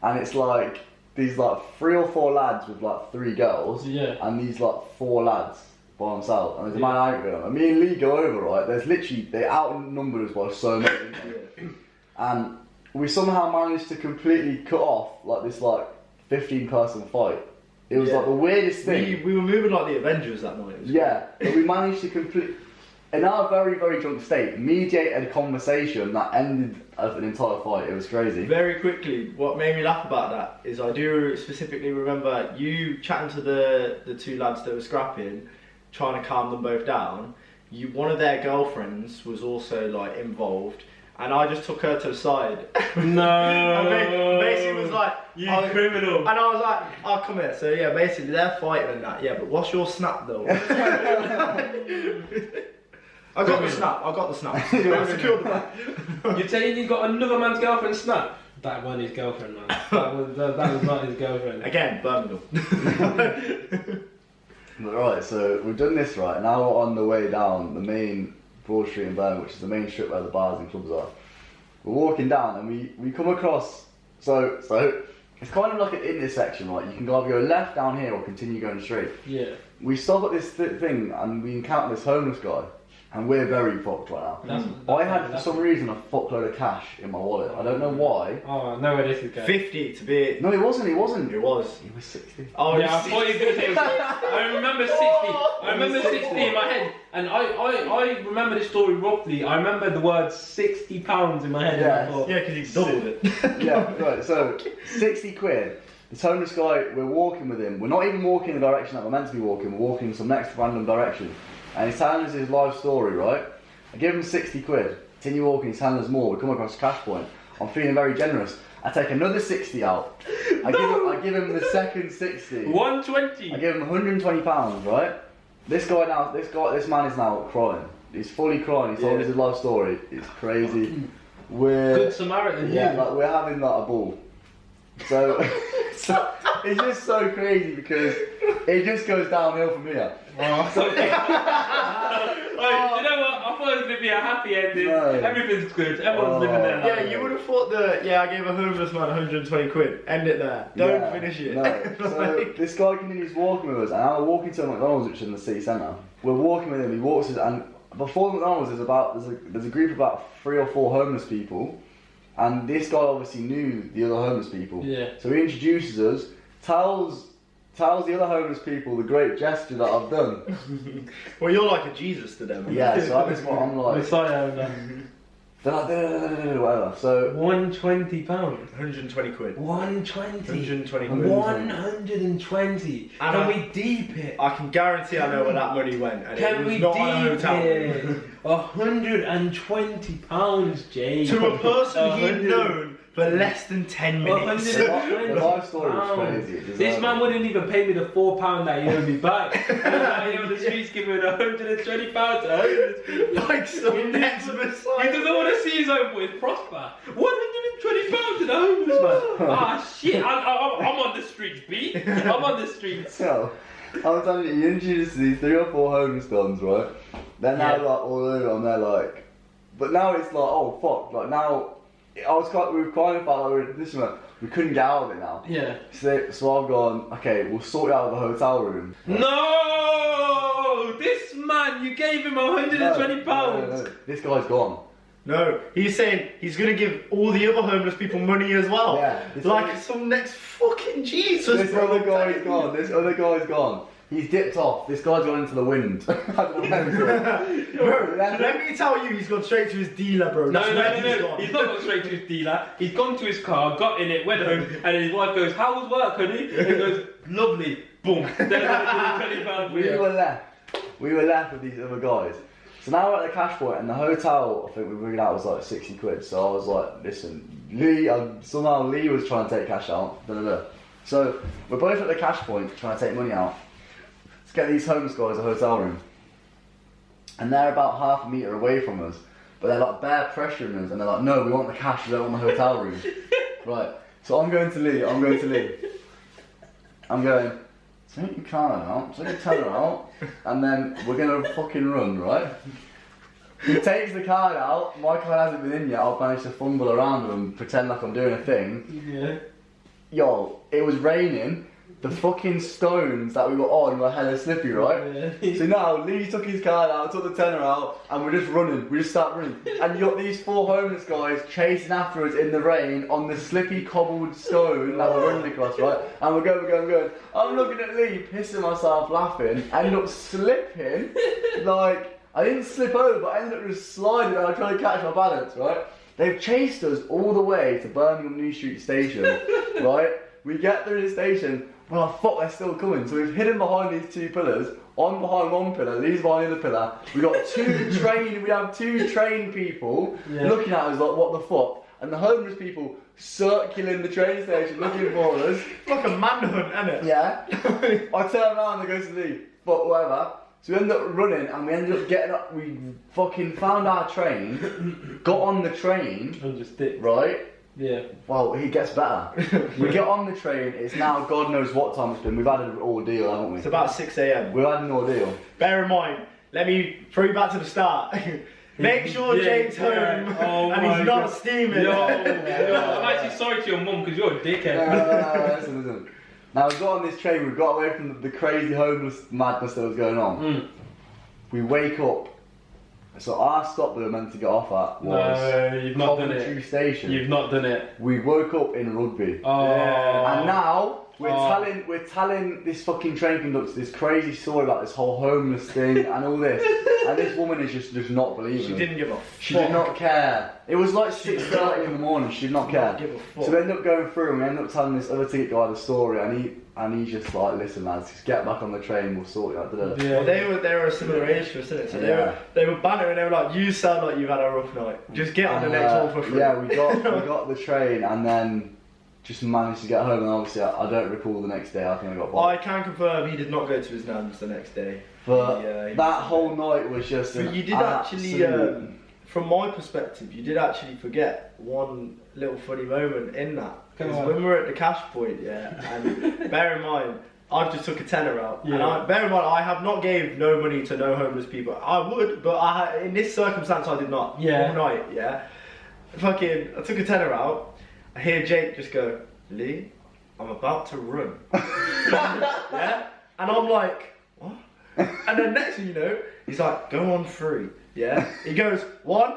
and it's like these like 3 or 4 lads with like 3 girls, and these like 4 lads by themselves, and there's a man angry on them. And me and Lee go over, right? There's literally, they outnumbered us by so much, and we somehow managed to completely cut off like this like 15-person fight. It was like the weirdest thing. We were moving like the Avengers that night. But we managed to in our very, very drunk state, mediate a conversation that ended as an entire fight. It was crazy. Very quickly, what made me laugh about that is I do specifically remember you chatting to the 2 lads that were scrapping, trying to calm them both down. One of their girlfriends was also like involved, and I just took her to the side. No. And basically was like, you criminal. And I was like, oh, come here. So yeah, basically they're fighting and that. Yeah, but what's your snap though? I got the snap. I secured the back. You're saying you got another man's girlfriend snap? That wasn't his girlfriend, man. That was not his girlfriend. Again, Birmingham. Right, so we've done this right. Now we're on the way down the main Broad Street in Birmingham, which is the main strip where the bars and clubs are. We're walking down, and we come across. So it's kind of like an intersection, right? You can either go left down here or continue going straight. Yeah. We stop at this thing, and we encounter this homeless guy. and we're very fucked right now. I had for some reason a fuckload of cash in my wallet. I don't know why. Oh, I know where this is going. 50 to be. No, he wasn't. It was. He was 60. Oh, yeah, I thought you were going to say. I remember 60. I remember 60 in my head, and I remember this story roughly. I remember the word £60 in my head. Yes. Yeah, because he doubled it. Yeah, right. So 60 quid. This homeless guy, we're walking with him. We're not even walking in the direction that we're meant to be walking. We're walking in some next random direction. And he's telling us his life story, right? I give him 60 quid. Continue walking, he's telling us more. We come across a cash point. I'm feeling very generous. I take another 60 out. I give him the second 60. 120. I give him £120, right? This man is now crying. He's fully crying. He's told us his life story. It's crazy. Good Samaritan. Like we're having like a ball. So it's just so crazy because it just goes downhill from here. Oh, so, you know what? I thought it was going to be a happy ending. No. Everything's good. Everyone's living their life. Yeah, you would have thought I gave a homeless man 120 quid. End it there. Don't finish it. No. So this guy continues walking with us, and I'm walking to a McDonald's, which is in the city centre. We're walking with him. He walks us, and before the McDonald's, there's a group of about 3 or 4 homeless people. And this guy obviously knew the other homeless people. Yeah. So he introduces us, tells the other homeless people the great gesture that I've done. Well, you're like a Jesus to them. Yeah, so at this point I'm like... Messiah. They're like, whatever. So... £120. 120 quid. 120. 120 quid. 120. Can we deep it? I can guarantee I know where that money went. And Can it was we not deep on a hotel it? room. £120, Jay. To a person he'd known for less than 10 minutes. The life story was crazy. This man wouldn't even pay me the £4 that he owed me back. And I'm here on the streets giving £120 to homeless people. Like some next He doesn't want to see his own boys prosper. £120 to the homeless man. Ah shit, I'm on the streets, B. I'm on the streets. So, I'm telling you, you introduce these 3 or 4 homeless guns, right? They're now like all over and they're like, but now it's like, oh fuck, like now, we kind of felt like we couldn't get out of it now. Yeah. So I've gone, okay, we'll sort you out of the hotel room. No! This man, you gave him £120. No. This guy's gone. No, he's saying he's going to give all the other homeless people money as well. Yeah. Like some next fucking Jesus. This other guy's gone. This other guy's gone. He's dipped off. This guy's gone into the wind. Bro, let me tell you, he's gone straight to his dealer, bro. No. He's not gone straight to his dealer. He's gone to his car, got in it, went home, and then his wife goes, "How was work, honey?" And he goes, "Lovely." Boom. We were left with these other guys. So now we're at the cash point, and the hotel, I think we figured out, was like 60 quid. So I was like, listen, somehow Lee was trying to take cash out. So we're both at the cash point trying to take money out. Let's get these homeless guys a hotel room. And they're about half a metre away from us, but they're like bare pressuring us, and they're like, no, we want the cash, we don't want the hotel room. Right, so I'm going to Lee, I'm going, take your card out, take your teller out, and then we're going to fucking run, right? He takes the card out, my card hasn't been in yet, I've managed to fumble around and pretend like I'm doing a thing. Yeah. Yo, it was raining. The fucking stones that we were on were hella slippy, right? Yeah. So now Lee took his card out, took the tenner out, and we're just running. We just start running. And you got these 4 homeless guys chasing after us in the rain on the slippy cobbled stone that we're running across, right? And we're going. I'm looking at Lee, pissing myself, laughing, ended up slipping. Like, I didn't slip over, but I ended up just sliding and I tried to catch my balance, right? They've chased us all the way to Birmingham New Street Station, right? We get through the station. Well, fuck, they're still coming. So we've hidden behind these 2 pillars. I'm behind one pillar, Lee's behind the other pillar. We have 2 trained people looking at us like, what the fuck? And the homeless people circling the train station looking for us. Like a manhunt, isn't it? Yeah. I turn around and go to Lee, but whatever. So we ended up running and we ended up getting up. We fucking found our train, got on the train. And just did. Right? Yeah. Well, he gets better. We get on the train, it's now God knows what time it's been. We've had an ordeal, haven't we? It's about 6 a.m. We've had an ordeal. Bear in mind, let me throw you back to the start. Make sure Jake's home and he's not steaming. Yo, I'm actually sorry to your mum because you're a dickhead. Listen. Now we've got on this train, we've got away from the crazy homeless madness that was going on. We wake up So our stop we were meant to get off at was No, you've not done Coventry it. Station. You've not done it. We woke up in Rugby. Oh. And now we're telling this fucking train conductor this crazy story about this whole homeless thing and all this. And this woman is just not believing She it. didn't give a fuck. She did not care. It was like 6:30 in the morning. She did not care. Give a fuck. So we ended up going through and we ended up telling this other ticket guy the story, and he's just like, listen lads, just get back on the train, we'll sort it out. Yeah. Well, they were a similar age to us, isn't it? So they were bantering. They were like, "You sound like you've had a rough night. Just get on the next one for free." Yeah, we got the train and then just managed to get home, and obviously I don't recall the next day. I think I got bored. I can confirm he did not go to his nan's the next day. But He that whole night was just. But you did actually, from my perspective, you did actually forget one little funny moment in that. Because when we were at the cash point, and bear in mind, I just took a tenner out. Yeah. And bear in mind, I have not gave no money to no homeless people. I would, but in this circumstance, I did not. Yeah. All night, I took a tenner out. I hear Jake just go, "Lee, I'm about to run." Yeah? And I'm like, what? And then next thing you know, he's like, "Go on 3. Yeah? He goes, 1,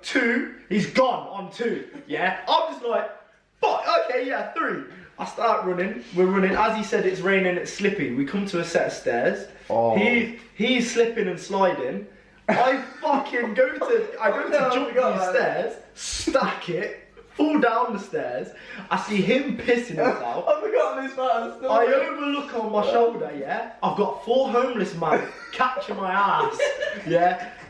2, he's gone on 2. Yeah? I'm just like, fuck, okay, yeah, 3. I start running, we're running. As he said, it's raining, it's slippy. We come to a set of stairs. Oh. He's slipping and sliding. I fucking go to jump these stairs, stack it, fall down the stairs. I see him pissing himself. I've forgotten this part of the story. I overlook on my shoulder, I've got 4 homeless men catching my ass,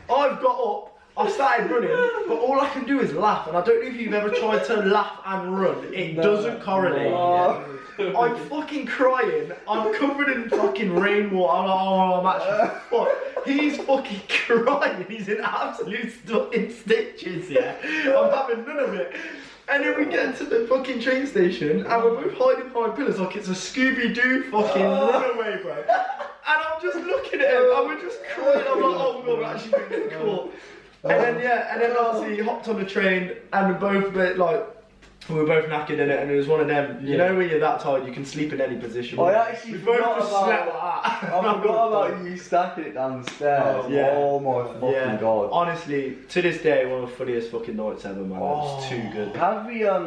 I've got up, I've started running, but all I can do is laugh, and I don't know if you've ever tried to laugh and run, it doesn't correlate. I'm fucking crying, I'm covered in fucking rainwater, I'm actually fucked. He's fucking crying, he's in absolute in stitches, I'm having none of it. And then we get to the fucking train station and we're both hiding behind pillars like it's a Scooby-Doo fucking runaway, bro. And I'm just looking at him and we're just crying. I'm like, oh my god, we're actually going to get caught. And then obviously he hopped on the train and we were both knackered in it, and it was one of them, you know when you're that tired you can sleep in any position. I actually forgot about slept like that. I forgot about you stacking it down the stairs. Oh my fucking god. Honestly, to this day, one of the funniest fucking nights ever, man. It was too good. Have we got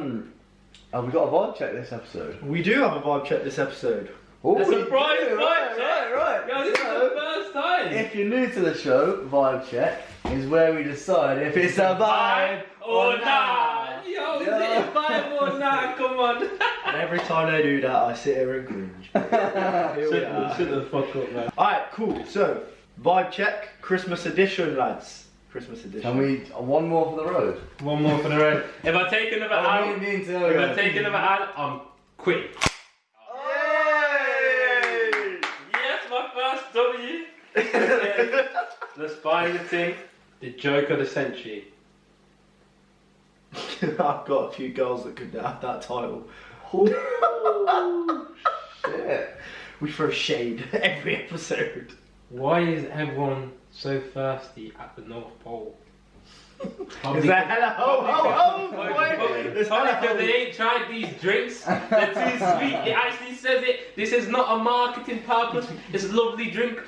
a vibe check this episode? We do have a vibe check this episode. Oh, A surprise vibe check. Right. Yo, this is the first time. If you're new to the show, vibe check is where we decide if it's a vibe or not. Yo, is it a vibe or not? Come on. And every time they do that, I sit here and cringe. Here we are. Shut the fuck up, man. Alright, cool. So, vibe check, Christmas edition, lads. Christmas edition. Can we one more for the road? One more for the road. If I take another out, I'm quitting. Yes, my first W. The spider thing, the joke of the century. I've got a few girls that could have that title. Oh, shit. We throw shade every episode. Why is everyone so thirsty at the North Pole? Is that It's funny because they ain't tried these drinks. They're too sweet. It actually says it. This is not a marketing purpose. It's a lovely drink.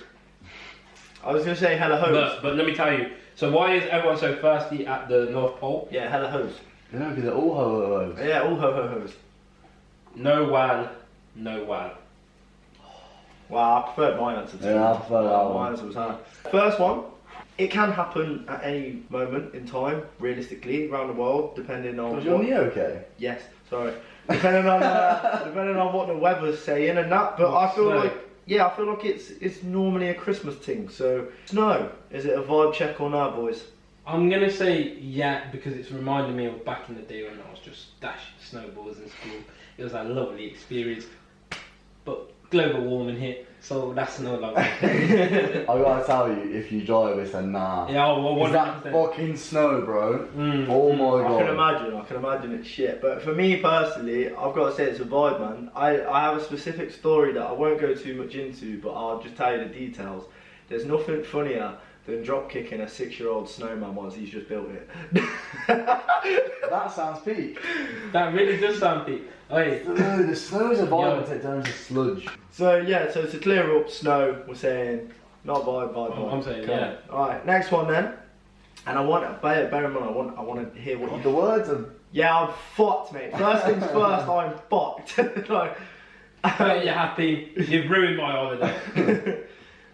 I was going to say hella hose. But let me tell you. So why is everyone so thirsty at the North Pole? Yeah, hella hose. You know, because they're all ho-ho-hos. Yeah, all hose. No wal, no wal. Wow, I preferred my answer to Yeah, I prefer that my one. answer was hard. First one, it can happen at any moment in time, realistically, around the world, depending on. Was your knee okay? Yes, sorry. Depending on what the weather's saying and that, but I feel like it's normally a Christmas thing. So snow, is it a vibe check or not, boys? I'm gonna say yeah because it's reminding me of back in the day when I was just dashing snowballs in school. It was a lovely experience, but global warming hit, so that's no longer. I gotta tell you, if you drive, it's a nah. Yeah, well, Is that fucking snow, bro? Oh my god. I can imagine it's shit. But for me personally, I've got to say it's a vibe, man. I have a specific story that I won't go too much into, but I'll just tell you the details. There's nothing funnier than drop kicking a 6-year-old snowman once he's just built it. That sounds peak. That really does sound peak. Oi. The snow is a vibe until it turns to sludge. So to clear up snow, we're saying Not vibe. I'm saying, Cool. yeah. Alright, next one then. And I want, bear in mind, I want to hear what you... The words of... Yeah, I'm fucked, mate. First things first, I'm fucked. Like, You're happy. You've ruined my holiday.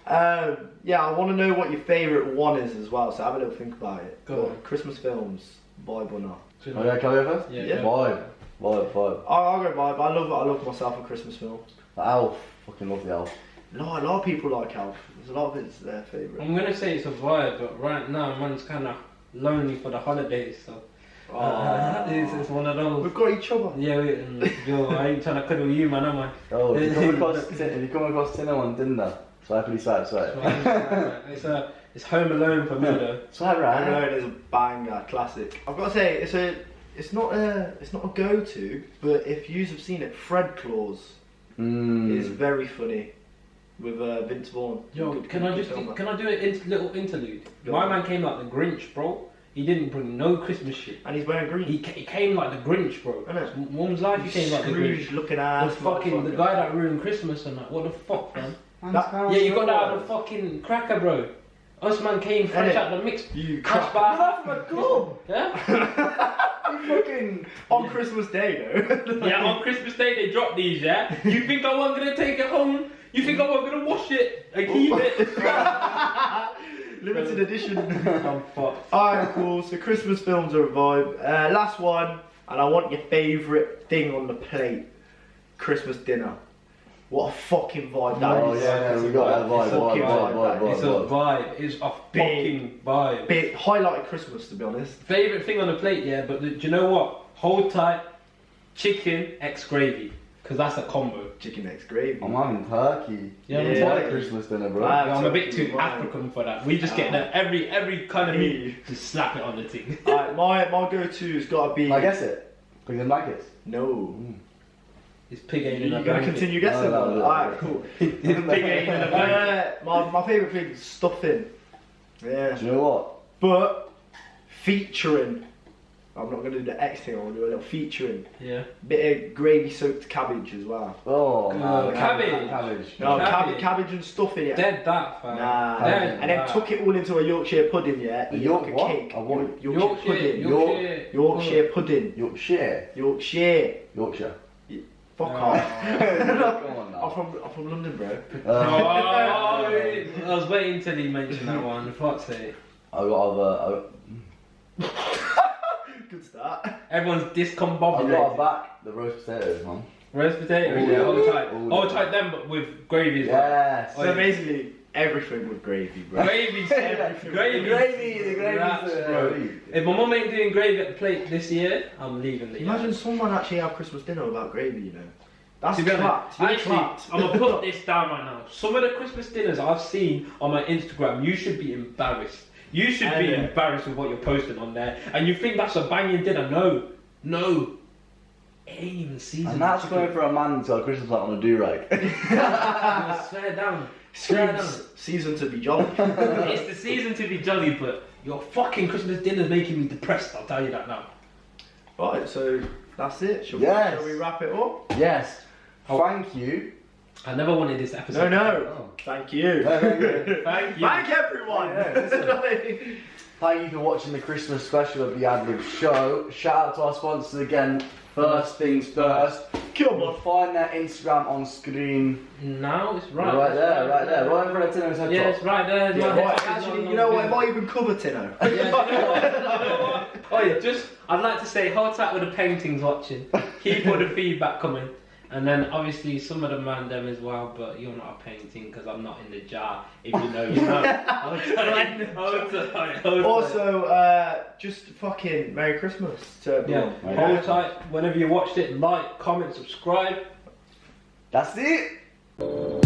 yeah, I want to know what your favourite one is as well, so have a little think about it. Go on. Christmas films, vibe or not? Oh yeah, can I go first? Yeah. Vibe. Vibe. I'll go vibe. I love myself a Christmas film. The Elf. Fucking love the Elf. No, a lot of people like Elf. There's a lot of it's their favourite. I'm gonna say it's a vibe, but right now man's kind of lonely for the holidays, so it's one of those. We've got each other. Yeah, yo, I ain't trying to cuddle you, man, am I? Oh, if you come across Tinner on Tinder, swipe. It's Home Alone for me though. Swipe I right. know it is a banger, classic. I've got to say, it's not a go-to, but if yous have seen it, Fred Claus is very funny with Vince Vaughn. Yo, can I do a little interlude? My man came like the Grinch, bro. He didn't bring no Christmas shit. And he's wearing green. He came like the Grinch, bro. Mum's life, he came like the Grinch. Looking ass. The fucking the guy that ruined Christmas and that. What the fuck, man? Yeah, you got that out of the fucking cracker, bro. Us man came fresh out the mix. You Crash crap. bar. From a club. Yeah? You fucking... On Christmas Day, though. Yeah, on Christmas Day they dropped these, yeah? You think I wasn't gonna take it home? You think I wasn't gonna wash it and keep it? Limited edition. I'm fucked. Alright, cool. So Christmas films are a vibe. Last one, and I want your favourite thing on the plate. Christmas dinner. What a fucking vibe that Oh is. yeah, we got that vibe. It's a vibe. It's a fucking vibe. Bit highlighted Christmas, to be honest. Favourite thing on the plate, yeah, but do you know what? Hold tight, chicken, X gravy. Because that's a combo. Chicken eggs gravy. I'm having turkey. Yeah, It's yeah. like Christmas dinner, bro. Ah. I'm a bit too Right. African for that. We just get that every kind of meat, just slap it on the thing. Alright, my go-to's got to be. Can I guess it? Pigs and blankets. No. It's pig ain't in You're a gonna blanket. continue guessing? No. Alright, cool. Pig ain't in a blanket. My favourite thing is stuffing. Yeah. Do you know what? But featuring. I'm not gonna do the X thing. I'm gonna do a little featuring. Yeah. Bit of gravy-soaked cabbage as well. Oh, man. cabbage. Cabbage. No, Cabbage. cabbage and stuff in it. Dead that, fam. Nah. Dead And then that. tuck it all into a Yorkshire pudding, yeah. A Eat York like a what? cake. A what? Yorkshire pudding. Yorkshire. Yorkshire pudding. Yorkshire. Yorkshire. Fuck Oh. off. Come on now. I'm from London, bro. Oh, I was waiting till he mentioned that one. Fuck's sake. I got Good start. Everyone's I got discombobulated. back the roast potatoes, man. Roast potatoes, All yeah, the- hold tight. all the- Hold tight them, but with gravy as well. Yes. So basically, everything with gravy, bro. Gravy's Everything. gravy. The gravy's That's bro. If my mum ain't doing gravy at the plate this year, I'm leaving the Imagine someone actually have Christmas dinner without gravy, you know. That's To be honest, clapped. You're actually, clapped. I'm gonna put this down right now. Some of the Christmas dinners I've seen on my Instagram, you should be embarrassed. You should be Yeah. embarrassed with what you're posting on there, and you think that's a banging dinner? No, it ain't even seasoned. And that's chicken. going for a man to a Christmas light on a do-rag. Swear down. Swear down. Screams season to be jolly. It's the season to be jolly, but your fucking Christmas dinner's making me depressed. I'll tell you that now. Right, so that's it. Shall Yes. we wrap it up? Yes. Thank you. I never wanted this episode. No. Oh. Thank you. Thank you. Thank you. Thank everyone. Yeah, listen. Thank you for watching the Christmas special of the Adlibs show. Shout out to our sponsors again. First things first. Come You'll on. find their Instagram on screen. Now it's right. Right there. Right in front of Tino's head Yeah, top. it's right there. Yeah, My right, head's actually, on you know what? the- It might even cover Tino. Yeah, you know what? Oh yeah, just I'd like to say hold tight with the paintings watching. Keep all the feedback coming. And then obviously some of the man them as well, but you're not a painting because I'm not in the jar. If you know, you know. Hold tight, hold tight, hold tight. Also, just fucking Merry Christmas to Yeah, everyone. hold tight. Whenever you watched it, like, comment, subscribe. That's it.